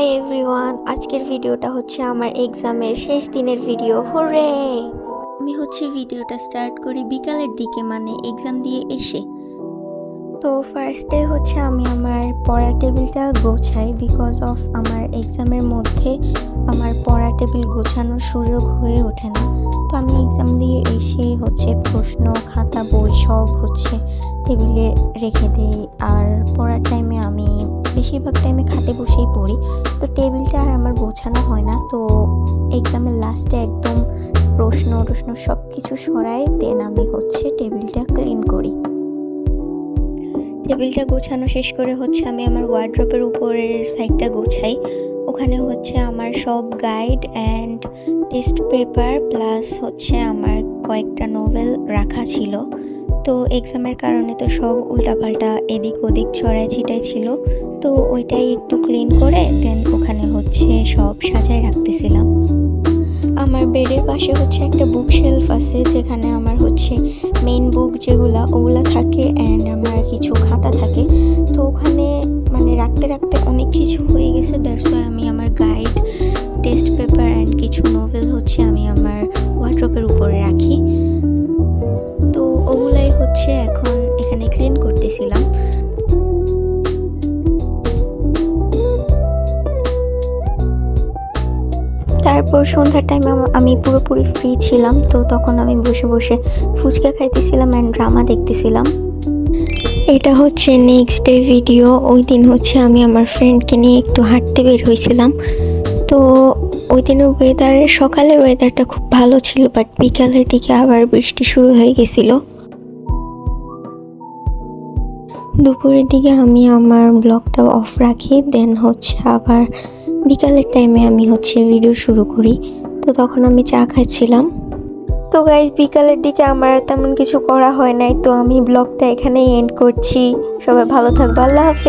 Hi everyone, আজকের ভিডিওটা হচ্ছে আমার এক্সামের শেষ দিনের ভিডিও। হুররে! আমি ভিডিওটা স্টার্ট করি বিকালের দিকে, মানে এক্সাম দিয়ে এসে। তো ফার্স্টে আমি আমার পড়া টেবিলটা গোছাই, বিকজ অফ আমার এক্সামের মধ্যে আমার পড়া টেবিল গোছানোর সুযোগ হয়ে ওঠে না। তো আমি এক্সাম দিয়ে এসে প্রশ্ন খাতা বই সব টেবিলে রেখে দেই। আর পড়ার টাইমে আমি বেশিরভাগ টাইমে খাটে বসেই পড়ি, তো টেবিলটা আর আমার গোছানো হয় না। তো এক্সামের লাস্টে একদম প্রশ্ন সব কিছু সরাই দেন আমি টেবিলটা ক্লিন করি। টেবিলটা গোছানো শেষ করে আমি আমার ওয়ার্ড্রপের উপরের সাইডটা গোছাই। ওখানে আমার সব guide and test paper plus আমার কয়েকটা নোভেল রাখা ছিল। তো এক্সামের কারণে তো সব উল্টাপাল্টা এদিক ওদিক ছড়াই ছিটাই ছিল, তো ওইটাই একটু ক্লিন করে দেন ওখানে সব সাজায় রাখতেছিলাম। আমার বেডের পাশে একটা বুক শেলফ আছে, যেখানে আমার মেইন বুক ওগুলা থাকে অ্যান্ড আমার কিছু খাতা থাকে। তো ওখানে রাখতে রাখতে অনেক কিছু হয়ে গেছে, দ্যাটস ওয়াই আমি আমার গাইড, টেস্ট পেপার অ্যান্ড কিছু নোভেল আমি আমার ওয়ার্ড্রপের উপরে রাখি। তো ওগুলাই এখন এখানে ক্লিন করতেছিলাম। তারপর সন্ধ্যার টাইমে আমি পুরোপুরি ফ্রি ছিলাম, তো তখন আমি বসে বসে ফুচকা খাইতেছিলাম অ্যান্ড ড্রামা দেখতেছিলাম। এটা নেক্সট ডে ভিডিও। ওই দিন আমি আমার ফ্রেন্ডকে নিয়ে একটু হাঁটতে বের হয়েছিলাম। তো ওই দিনের সকালের ওয়েদারটা খুব ভালো ছিল, বাট বিকালের দিকে আবার বৃষ্টি শুরু হয়ে গেছিল। দুপুরের দিকে আমি আমার ব্লগটা অফ রাখি, দেন আবার বিকালের টাইমে আমি ভিডিও শুরু করি। তো তখন আমি চা খাচ্ছিলাম। তো গাইজ, বিকালের দিকে আমার তেমন কিছু করা হয় নাই, তো আমি ব্লগটা এখানেই এন্ড করছি। সবাই ভালো থাকবে, আল্লাহ হাফেজ।